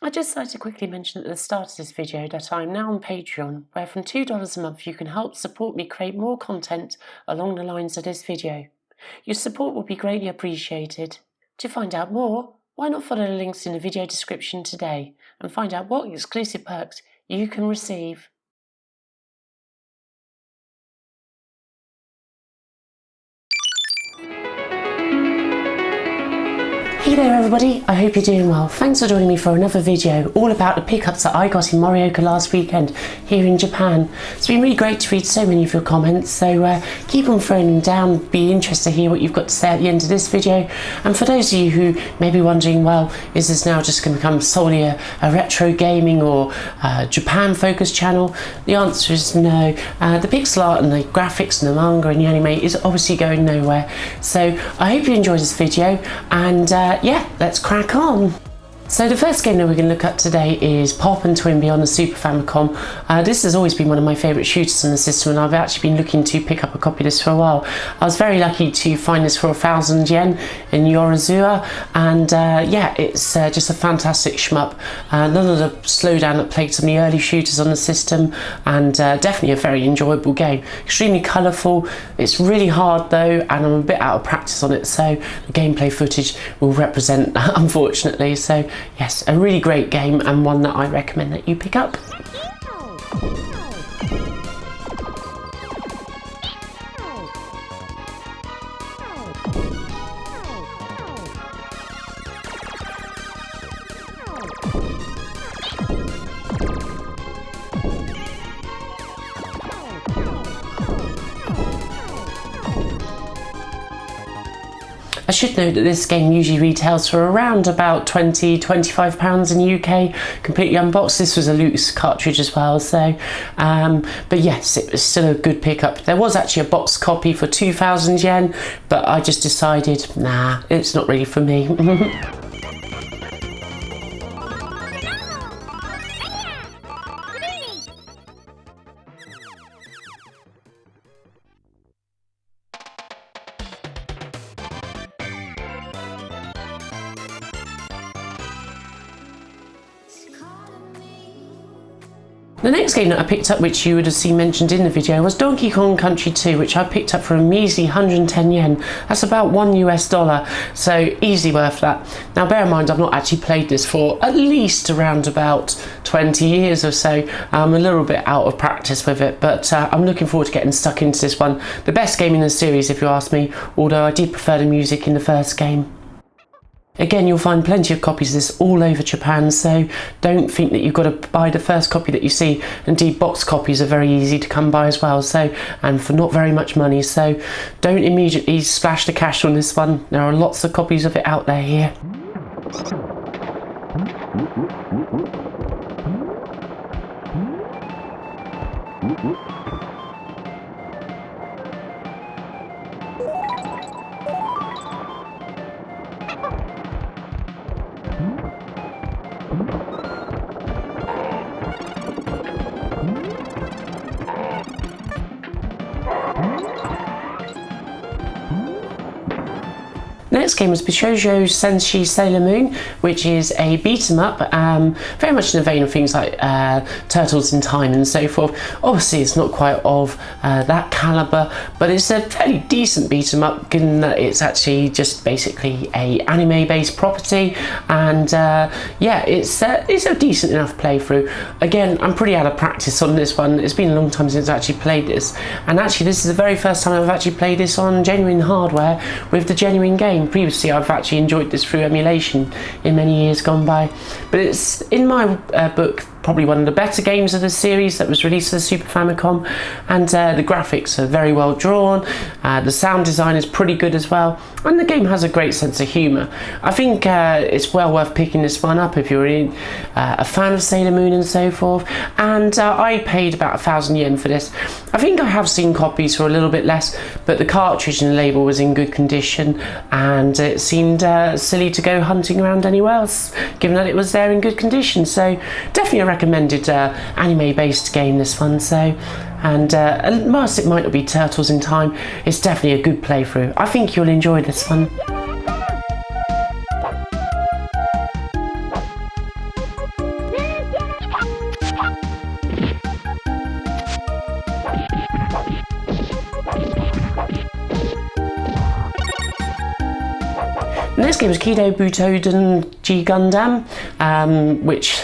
I'd just like to quickly mention at the start of this video that I'm now on Patreon, where from $2 a month you can help support me create more content along the lines of this video. Your support will be greatly appreciated. To find out more, why not follow the links in the video description today and find out what exclusive perks you can receive. Hey there everybody, I hope you're doing well. Thanks for joining me for another video all about the pickups that I got in Morioka last weekend here in Japan. It's been really great to read so many of your comments, so keep on throwing them down. Be interested to hear what you've got to say at the end of this video. And for those of you who may be wondering, well, is this now just going to become solely a retro gaming or Japan focused channel? The answer is no. The pixel art and the graphics and the manga and the anime is obviously going nowhere. So I hope you enjoyed this video, and yeah, let's crack on. So the first game that we're going to look at today is Poppin on the Super Famicom. This has always been one of my favourite shooters on the system, and I've actually been looking to pick up a copy of this for a while. I was very lucky to find this for 1,000 yen in Yorazua, and yeah, it's just a fantastic shmup. None of the slowdown that plagued some of the early shooters on the system, and definitely a very enjoyable game. Extremely colourful. It's really hard though, and I'm a bit out of practice on it, so the gameplay footage will represent that, unfortunately. So yes, a really great game, and one that I recommend that you pick up. I should note that this game usually retails for around about £20–25 in the UK, completely unboxed. This was a loose cartridge as well, so but yes, it was still a good pickup. There was actually a box copy for 2,000 yen, but I just decided, nah, it's not really for me. The next game that I picked up, which you would have seen mentioned in the video, was Donkey Kong Country 2, which I picked up for a measly 110 yen. That's about $1, so easily worth that. Now bear in mind, I've not actually played this for at least around about 20 years or so. I'm a little bit out of practice with it, but I'm looking forward to getting stuck into this one. The best game in the series, if you ask me, although I did prefer the music in the first game. Again, you'll find plenty of copies of this all over Japan, so don't think that you've got to buy the first copy that you see. Indeed, box copies are very easy to come by as well, so, and for not very much money, so don't immediately splash the cash on this one. There are lots of copies of it out there here. Next game was Petruchio Senshi Sailor Moon, which is a beat 'em up, very much in the vein of things like Turtles in Time and so forth. Obviously it's not quite of that calibre, but it's a fairly decent beat 'em up, given that it's actually just basically a anime based property, and yeah, it's a decent enough playthrough. Again, I'm pretty out of practice on this one. It's been a long time since I actually played this, and actually this is the very first time I've actually played this on genuine hardware with the genuine game. Previously I've actually enjoyed this through emulation in many years gone by, but it's in my book probably one of the better games of the series that was released for the Super Famicom, and the graphics are very well drawn, the sound design is pretty good as well, and the game has a great sense of humour. I think it's well worth picking this one up if you're a fan of Sailor Moon and so forth, and I paid about 1,000 yen for this. I think I have seen copies for a little bit less, but the cartridge and the label was in good condition, and it seemed silly to go hunting around anywhere else given that it was there in good condition. So definitely a recommended anime based game, this one. So, and whilst it might not be Turtles in Time, it's definitely a good playthrough. I think you'll enjoy this one. The next game was Kido Butoden G Gundam, which,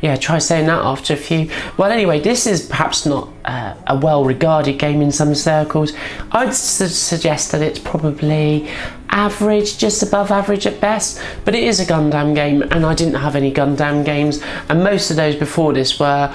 yeah, try saying that after a few. Well, anyway, this is perhaps not a well-regarded game in some circles. I'd suggest that it's probably average, just above average at best, but it is a Gundam game, and I didn't have any Gundam games, and most of those before this were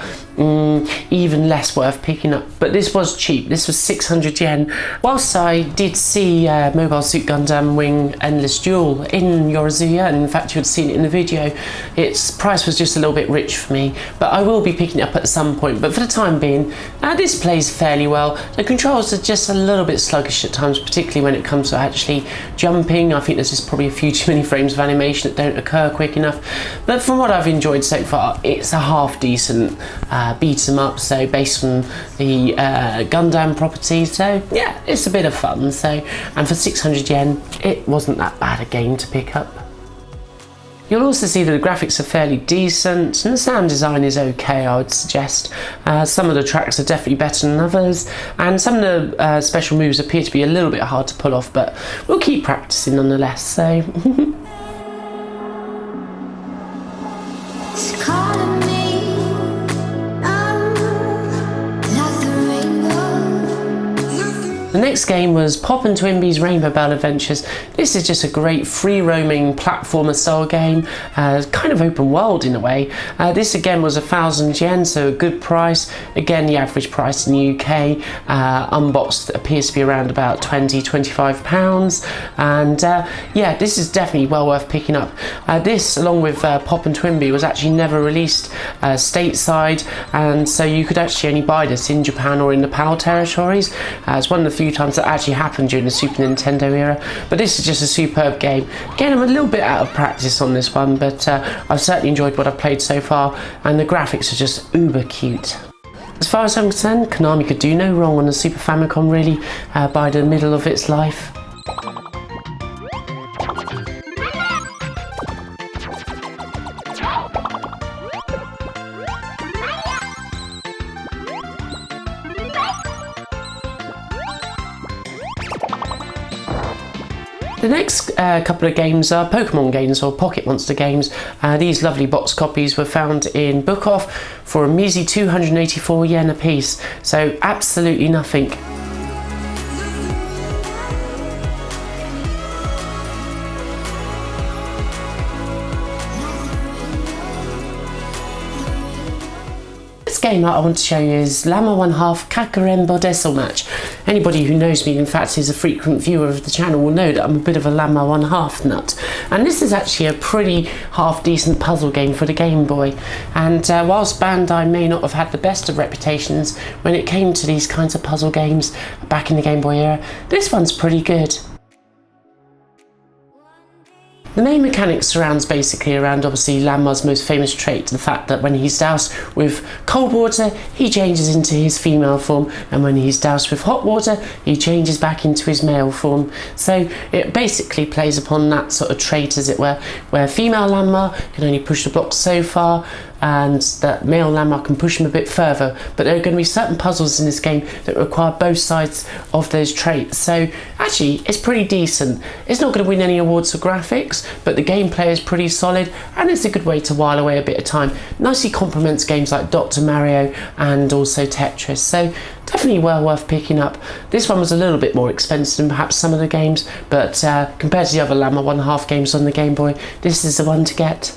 even less worth picking up, but this was cheap. This was 600 yen. Whilst I did see Mobile Suit Gundam Wing Endless Duel in Yoruzuya, and in fact you had seen it in the video, its price was just a little bit rich for me, but I will be picking it up at some point. But for the time being, this plays fairly well. The controls are just a little bit sluggish at times, particularly when it comes to actually jumping. I think there's just probably a few too many frames of animation that don't occur quick enough, but from what I've enjoyed so far, it's a half decent beat 'em up, so based on the Gundam properties, so yeah, it's a bit of fun. So, and for 600 yen, it wasn't that bad a game to pick up. You'll also see that the graphics are fairly decent, and the sound design is okay, I would suggest. Some of the tracks are definitely better than others, and some of the special moves appear to be a little bit hard to pull off, but we'll keep practicing nonetheless, so... The next game was Poppin Twinbee's Rainbow Bell Adventures. This is just a great free-roaming platformer style game, kind of open world in a way. This again was 1,000 yen, so a good price. Again, the average price in the UK, unboxed, appears to be around about £20–25, and yeah, this is definitely well worth picking up. This, along with Poppin Twinbee, was actually never released stateside, and so you could actually only buy this in Japan or in the PAL territories. It's one of the few times that actually happened during the Super Nintendo era, but this is just a superb game. Again, I'm a little bit out of practice on this one, but I've certainly enjoyed what I've played so far, and the graphics are just uber cute. As far as I'm concerned, Konami could do no wrong on the Super Famicom, really, by the middle of its life. The next couple of games are Pokemon games, or Pocket Monster games. These lovely box copies were found in Book Off for a measly 284 yen a piece, so absolutely nothing. Game that I want to show you is Llama 1/2 Kakurenbo Deso Match. Anybody who knows me, in fact is a frequent viewer of the channel, will know that I'm a bit of a Llama 1/2 nut, and this is actually a pretty half decent puzzle game for the Game Boy. And whilst Bandai may not have had the best of reputations when it came to these kinds of puzzle games back in the Game Boy era, this one's pretty good. The main mechanic surrounds basically around obviously Llama's most famous trait, the fact that when he's doused with cold water he changes into his female form, and when he's doused with hot water he changes back into his male form. So it basically plays upon that sort of trait, as it were, where female Llama can only push the blocks so far and that male Llama can push them a bit further, but there are going to be certain puzzles in this game that require both sides of those traits. So actually it's pretty decent. It's not going to win any awards for graphics, but the gameplay is pretty solid, and it's a good way to while away a bit of time. Nicely complements games like Dr. Mario and also Tetris, so definitely well worth picking up. This one was a little bit more expensive than perhaps some of the games, but compared to the other Llama 1/2 games on the Game Boy, this is the one to get.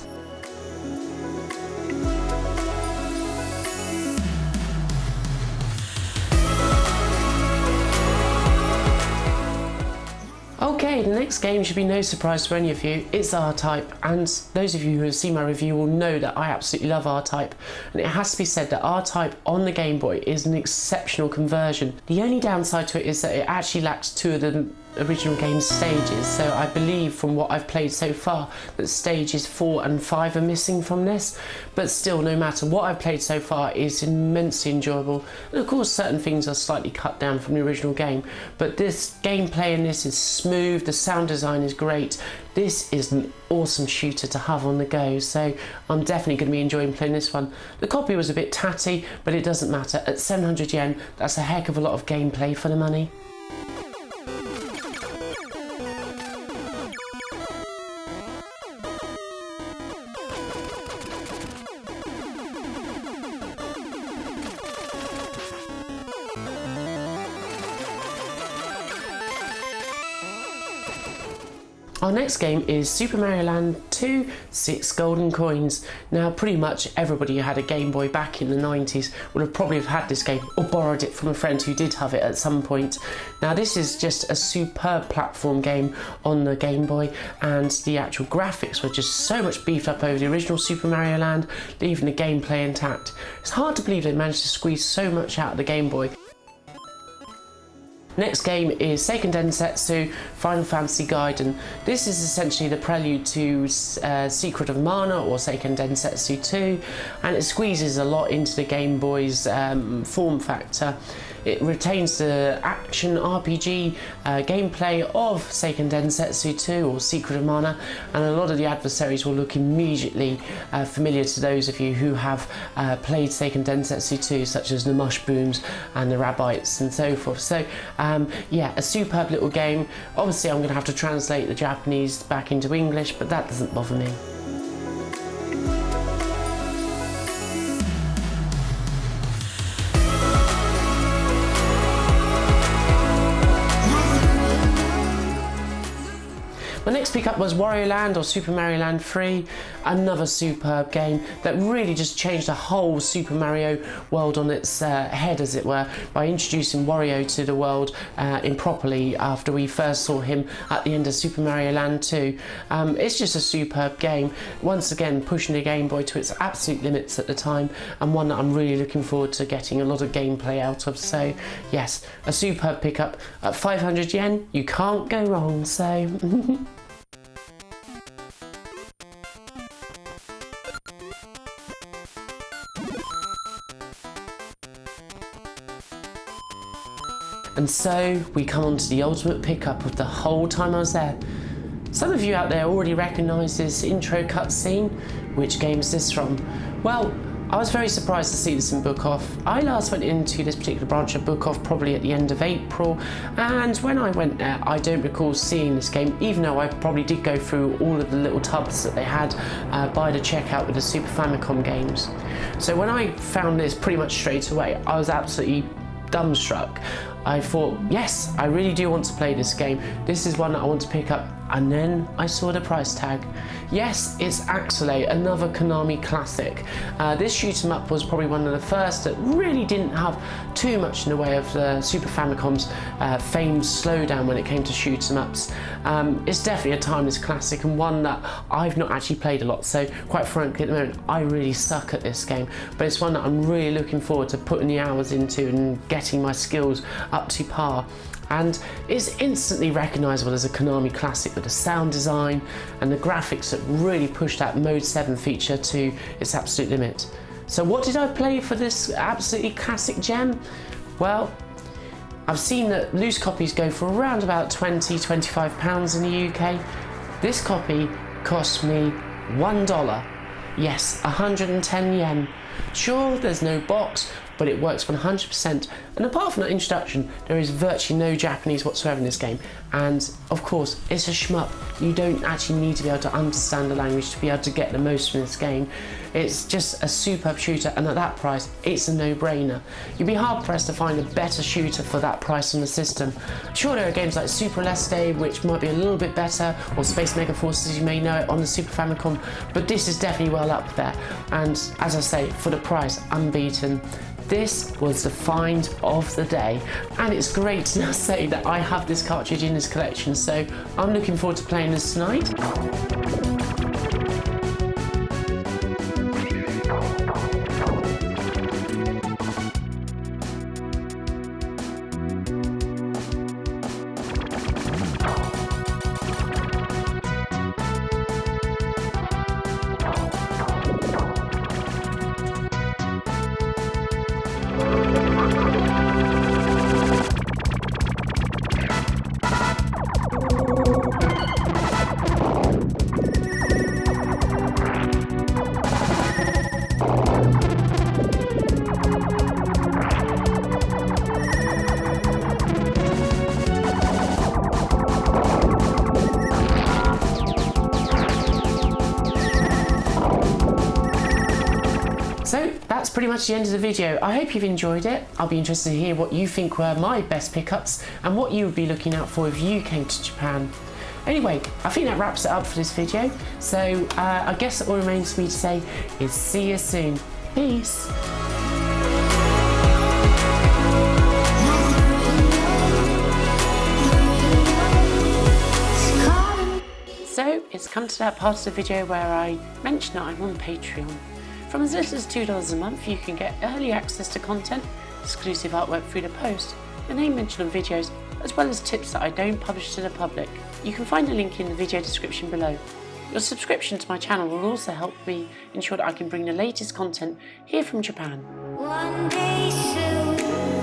Okay, the next game should be no surprise for any of you. It's R-Type, and those of you who have seen my review will know that I absolutely love R-Type, and it has to be said that R-Type on the Game Boy is an exceptional conversion. The only downside to it is that it actually lacks two of the original game's stages, so I believe from what I've played so far that stages 4 and 5 are missing from this, but still, no matter what I've played so far, it's immensely enjoyable. And of course certain things are slightly cut down from the original game, but this gameplay in this is smooth, the sound design is great. This is an awesome shooter to have on the go, so I'm definitely going to be enjoying playing this one. The copy was a bit tatty, but it doesn't matter. At 700 yen, that's a heck of a lot of gameplay for the money. Our next game is Super Mario Land 2, 6 Golden Coins. Now pretty much everybody who had a Game Boy back in the 90s would have probably have had this game or borrowed it from a friend who did have it at some point. Now this is just a superb platform game on the Game Boy, and the actual graphics were just so much beefed up over the original Super Mario Land, leaving the gameplay intact. It's hard to believe they managed to squeeze so much out of the Game Boy. Next game is Seiken Densetsu Final Fantasy Gaiden. This is essentially the prelude to Secret of Mana or Seiken Densetsu 2, and it squeezes a lot into the Game Boy's form factor. It retains the action RPG gameplay of Seiken Densetsu 2 or Secret of Mana, and a lot of the adversaries will look immediately familiar to those of you who have played Seiken Densetsu 2, such as the Mushbooms and the Rabbites and so forth. So yeah, a superb little game. Obviously I'm going to have to translate the Japanese back into English, but that doesn't bother me. My next pickup was Wario Land or Super Mario Land 3, another superb game that really just changed the whole Super Mario world on its head, as it were, by introducing Wario to the world improperly after we first saw him at the end of Super Mario Land 2. It's just a superb game, once again pushing the Game Boy to its absolute limits at the time, and one that I'm really looking forward to getting a lot of gameplay out of. So yes, a superb pickup at 500 yen, you can't go wrong, so And so we come on to the ultimate pickup of the whole time I was there. Some of you out there already recognise this intro cutscene. Which game is this from? Well, I was very surprised to see this in Book Off. I last went into this particular branch of Book Off probably at the end of April, and when I went there I don't recall seeing this game, even though I probably did go through all of the little tubs that they had by the checkout with the Super Famicom games. So when I found this pretty much straight away, I was absolutely dumbstruck. I thought, yes, I really do want to play this game. This is one that I want to pick up. And then I saw the price tag. Yes, it's Axelay, another Konami classic. This shoot 'em up was probably one of the first that really didn't have too much in the way of the Super Famicom's famed slowdown when it came to shoot 'em ups. It's definitely a timeless classic, and one that I've not actually played a lot, so quite frankly at the moment I really suck at this game, but it's one that I'm really looking forward to putting the hours into and getting my skills up to par. And it's instantly recognisable as a Konami classic with the sound design and the graphics that really push that Mode 7 feature to its absolute limit. So what did I play for this absolutely classic gem? Well, I've seen that loose copies go for around about £20–25 in the UK. This copy cost me $1. Yes, 110 yen. Sure, there's no box, but it works 100%, and apart from that introduction there is virtually no Japanese whatsoever in this game, and of course it's a shmup. You don't actually need to be able to understand the language to be able to get the most from this game. It's just a superb shooter, and at that price it's a no-brainer. You'd be hard pressed to find a better shooter for that price on the system. Sure, there are games like Super Leste which might be a little bit better, or Space Mega Force as you may know it on the Super Famicom, but this is definitely well up there, and as I say, for the price, unbeaten. This was the find of the day, and it's great to now say that I have this cartridge in this collection, so I'm looking forward to playing this tonight. So that's pretty much the end of the video. I hope you've enjoyed it. I'll be interested to hear what you think were my best pickups and what you would be looking out for if you came to Japan. Anyway, I think that wraps it up for this video. So I guess all remains for me to say is see you soon. Peace. So it's come to that part of the video where I mention that I'm on Patreon. From as little as $2 a month, you can get early access to content, exclusive artwork through the post, your name mentioned on videos, as well as tips that I don't publish to the public. You can find a link in the video description below. Your subscription to my channel will also help me ensure that I can bring the latest content here from Japan. One day soon.